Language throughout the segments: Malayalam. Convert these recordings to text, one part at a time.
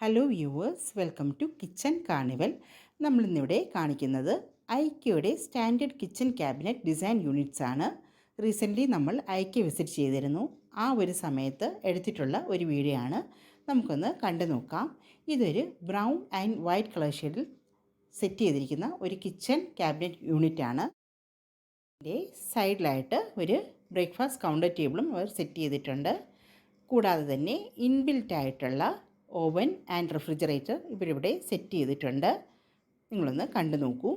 Hello viewers, welcome to kitchen carnival. നമ്മളിന്നിവിടെ കാണിക്കുന്നത് ഐക്യയുടെ standard kitchen cabinet design units ആണ്. റീസെൻ്റ്ലി നമ്മൾ ഐക്യ വിസിറ്റ് ചെയ്തിരുന്നു. ആ ഒരു സമയത്ത് എടുത്തിട്ടുള്ള ഒരു വീഡിയോ ആണ്. നമുക്കൊന്ന് കണ്ടു നോക്കാം. ഇതൊരു ബ്രൗൺ ആൻഡ് വൈറ്റ് കളർ ഷെയ്ഡിൽ സെറ്റ് ചെയ്തിരിക്കുന്ന ഒരു കിച്ചൺ ക്യാബിനറ്റ് യൂണിറ്റ് ആണ്. ഇതിൻ്റെ സൈഡിലായിട്ട് ഒരു ബ്രേക്ക്ഫാസ്റ്റ് കൗണ്ടർ ടേബിളും അവർ സെറ്റ് ചെയ്തിട്ടുണ്ട്. കൂടാതെ തന്നെ ഇൻബിൽറ്റ് ആയിട്ടുള്ള ഓവൻ ആൻഡ് റെഫ്രിജറേറ്റർ ഇവരിവിടെ സെറ്റ് ചെയ്തിട്ടുണ്ട്. നിങ്ങളൊന്ന് കണ്ടു നോക്കൂ.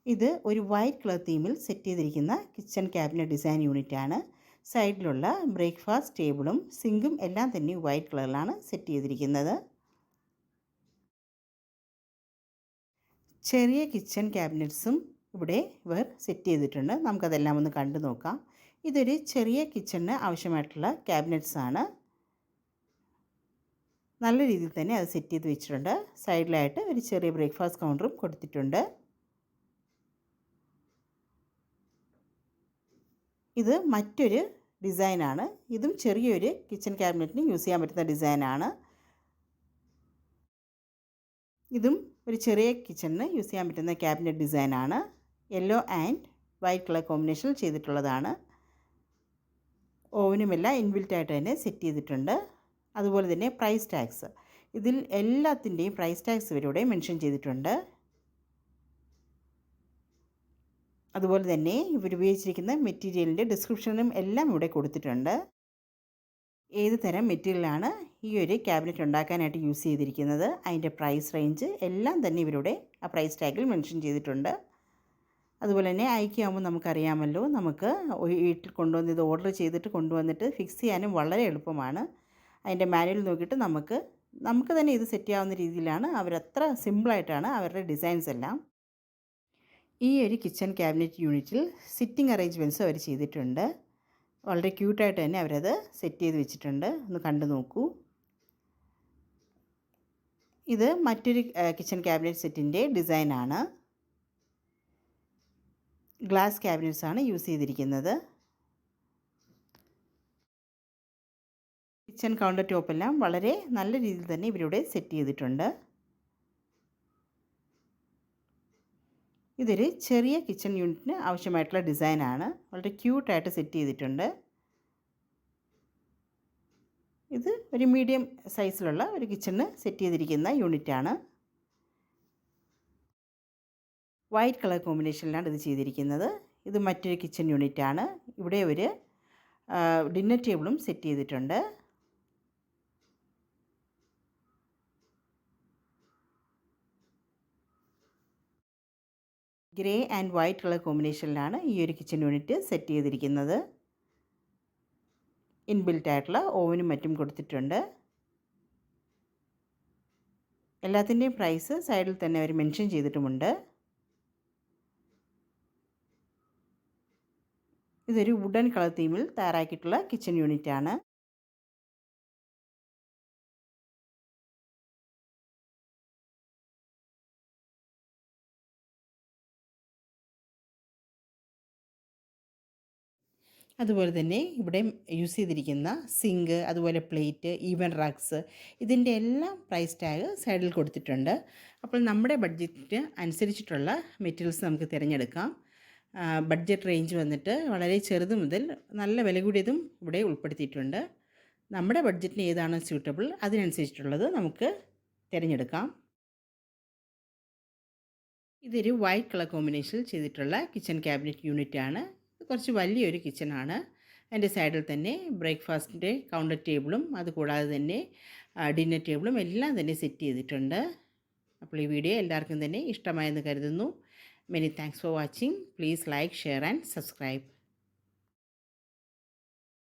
ഇത് ഒരു വൈറ്റ് കളർ തീമിൽ സെറ്റ് ചെയ്തിരിക്കുന്ന കിച്ചൺ ക്യാബിനറ്റ് ഡിസൈൻ യൂണിറ്റ് ആണ്. സൈഡിലുള്ള ബ്രേക്ക്ഫാസ്റ്റ് ടേബിളും സിങ്കും എല്ലാം തന്നെ വൈറ്റ് കളറിലാണ് സെറ്റ് ചെയ്തിരിക്കുന്നത്. ചെറിയ കിച്ചൺ ക്യാബിനറ്റ്സും ഇവിടെ ഇവർ സെറ്റ് ചെയ്തിട്ടുണ്ട്. നമുക്കതെല്ലാം ഒന്ന് കണ്ടു നോക്കാം. ഇതൊരു ചെറിയ കിച്ചണിന് ആവശ്യമായിട്ടുള്ള ക്യാബിനറ്റ്സ് ആണ്. നല്ല രീതിയിൽ തന്നെ അത് സെറ്റ് ചെയ്ത് വെച്ചിട്ടുണ്ട്. സൈഡിലായിട്ട് ഒരു ചെറിയ ബ്രേക്ക്ഫാസ്റ്റ് കൗണ്ടറും കൊടുത്തിട്ടുണ്ട്. ഇത് മറ്റൊരു ഡിസൈനാണ്. ഇതും ചെറിയൊരു കിച്ചൺ ക്യാബിനറ്റിന് യൂസ് ചെയ്യാൻ പറ്റുന്ന ഡിസൈനാണ്. ഇതും ഒരു ചെറിയ കിച്ചണിന് യൂസ് ചെയ്യാൻ പറ്റുന്ന ക്യാബിനറ്റ് ഡിസൈനാണ്. യെല്ലോ ആൻഡ് വൈറ്റ് കളർ കോമ്പിനേഷനിൽ ചെയ്തിട്ടുള്ളതാണ്. ഓവനുമെല്ലാം ഇൻബിൽറ്റായിട്ട് തന്നെ സെറ്റ് ചെയ്തിട്ടുണ്ട്. അതുപോലെ തന്നെ പ്രൈസ് ടാഗ്സ്, ഇതിൽ എല്ലാത്തിൻ്റെയും പ്രൈസ് ടാഗ്സ് ഇവരിവിടെ മെൻഷൻ ചെയ്തിട്ടുണ്ട്. അതുപോലെ തന്നെ ഇവർ ഉപയോഗിച്ചിരിക്കുന്ന മെറ്റീരിയലിൻ്റെ ഡിസ്ക്രിപ്ഷനും എല്ലാം ഇവിടെ കൊടുത്തിട്ടുണ്ട്. ഏത് തരം മെറ്റീരിയലാണ് ഈ ഒരു ക്യാബിനറ്റ് ഉണ്ടാക്കാനായിട്ട് യൂസ് ചെയ്തിരിക്കുന്നത്, അതിൻ്റെ പ്രൈസ് റേഞ്ച് എല്ലാം തന്നെ ഇവരുടെ ആ പ്രൈസ് ടാഗിൽ മെൻഷൻ ചെയ്തിട്ടുണ്ട്. അതുപോലെ തന്നെ അയക്കാകുമ്പോൾ നമുക്കറിയാമല്ലോ, നമുക്ക് വീട്ടിൽ കൊണ്ടുവന്ന് ഇത് ഓർഡർ ചെയ്തിട്ട് കൊണ്ടുവന്നിട്ട് ഫിക്സ് ചെയ്യാനും വളരെ എളുപ്പമാണ്. അതിൻ്റെ മാനുവൽ നോക്കിയിട്ട് നമുക്ക് തന്നെ ഇത് സെറ്റ് ചെയ്യാവുന്ന രീതിയിലാണ് അവരത്ര സിമ്പിളായിട്ടാണ് അവരുടെ ഡിസൈൻസ് എല്ലാം. ഈ ഒരു കിച്ചൺ ക്യാബിനറ്റ് യൂണിറ്റിൽ സിറ്റിംഗ് അറേഞ്ച്മെൻറ്റ്സ് അവർ ചെയ്തിട്ടുണ്ട്. വളരെ ക്യൂട്ടായിട്ട് തന്നെ അവരത് സെറ്റ് ചെയ്ത് വെച്ചിട്ടുണ്ട്. ഒന്ന് കണ്ടു നോക്കൂ. ഇത് മറ്റൊരു കിച്ചൺ ക്യാബിനറ്റ് സെറ്റിൻ്റെ ഡിസൈനാണ്. ഗ്ലാസ് ക്യാബിനറ്റ്സ് ആണ് യൂസ് ചെയ്തിരിക്കുന്നത്. കിച്ചൺ കൗണ്ടർ ടോപ്പെല്ലാം വളരെ നല്ല രീതിയിൽ തന്നെ ഇവരിവിടെ സെറ്റ് ചെയ്തിട്ടുണ്ട്. ഇതൊരു ചെറിയ കിച്ചൺ യൂണിറ്റിന് ആവശ്യമായിട്ടുള്ള ഡിസൈനാണ്. വളരെ ക്യൂട്ടായിട്ട് സെറ്റ് ചെയ്തിട്ടുണ്ട്. ഇത് ഒരു മീഡിയം സൈസിലുള്ള ഒരു കിച്ചണിന് സെറ്റ് ചെയ്തിരിക്കുന്ന യൂണിറ്റാണ്. വൈറ്റ് കളർ കോമ്പിനേഷനിലാണ് ഇത് ചെയ്തിരിക്കുന്നത്. ഇത് മറ്റൊരു കിച്ചൺ യൂണിറ്റാണ്. ഇവിടെ ഒരു ഡിന്നർ ടേബിളും സെറ്റ് ചെയ്തിട്ടുണ്ട്. ഗ്രേ ആൻഡ് വൈറ്റ് കളർ കോമ്പിനേഷനിലാണ് ഈ ഒരു കിച്ചൺ യൂണിറ്റ് സെറ്റ് ചെയ്തിരിക്കുന്നത്. ഇൻബിൽറ്റ് ആയിട്ടുള്ള ഓവനും മറ്റും കൊടുത്തിട്ടുണ്ട്. എല്ലാത്തിൻ്റെയും പ്രൈസ് സൈഡിൽ തന്നെ അവർ മെൻഷൻ ചെയ്തിട്ടുമുണ്ട്. ഇതൊരു വുഡൻ കളർ തീമിൽ തയ്യാറാക്കിയിട്ടുള്ള കിച്ചൺ യൂണിറ്റാണ്. അതുപോലെ തന്നെ ഇവിടെ യൂസ് ചെയ്തിരിക്കുന്ന സിങ്ക്, അതുപോലെ പ്ലേറ്റ്, ഈവൻ റാക്സ്, ഇതിൻ്റെ എല്ലാം പ്രൈസ് ടാഗ് സൈഡിൽ കൊടുത്തിട്ടുണ്ട്. അപ്പോൾ നമ്മുടെ ബഡ്ജറ്റിന് അനുസരിച്ചിട്ടുള്ള മെറ്റീരിയൽസ് നമുക്ക് തിരഞ്ഞെടുക്കാം. ബഡ്ജറ്റ് റേഞ്ച് വന്നിട്ട് വളരെ ചെറുത് മുതൽ നല്ല വില കൂടിയതും ഇവിടെ ഉൾപ്പെടുത്തിയിട്ടുണ്ട്. നമ്മുടെ ബഡ്ജറ്റിന് ഏതാണോ സ്യൂട്ടബിൾ അതിനനുസരിച്ചിട്ടുള്ളത് നമുക്ക് തിരഞ്ഞെടുക്കാം. ഇതൊരു വൈറ്റ് കളർ കോമ്പിനേഷനിൽ ചെയ്തിട്ടുള്ള കിച്ചൺ ക്യാബിനറ്റ് യൂണിറ്റാണ്. കുറച്ച് വലിയൊരു കിച്ചണാണ്. അതിൻ്റെ സൈഡിൽ തന്നെ ബ്രേക്ക്ഫാസ്റ്റിൻ്റെ കൗണ്ടർ ടേബിളും അതുകൂടാതെ തന്നെ ഡിന്നർ ടേബിളും എല്ലാം തന്നെ സെറ്റ് ചെയ്തിട്ടുണ്ട്. അപ്പോൾ ഈ വീഡിയോ എല്ലാവർക്കും തന്നെ ഇഷ്ടമായെന്ന് കരുതുന്നു. Many thanks for watching. Please like, share and subscribe.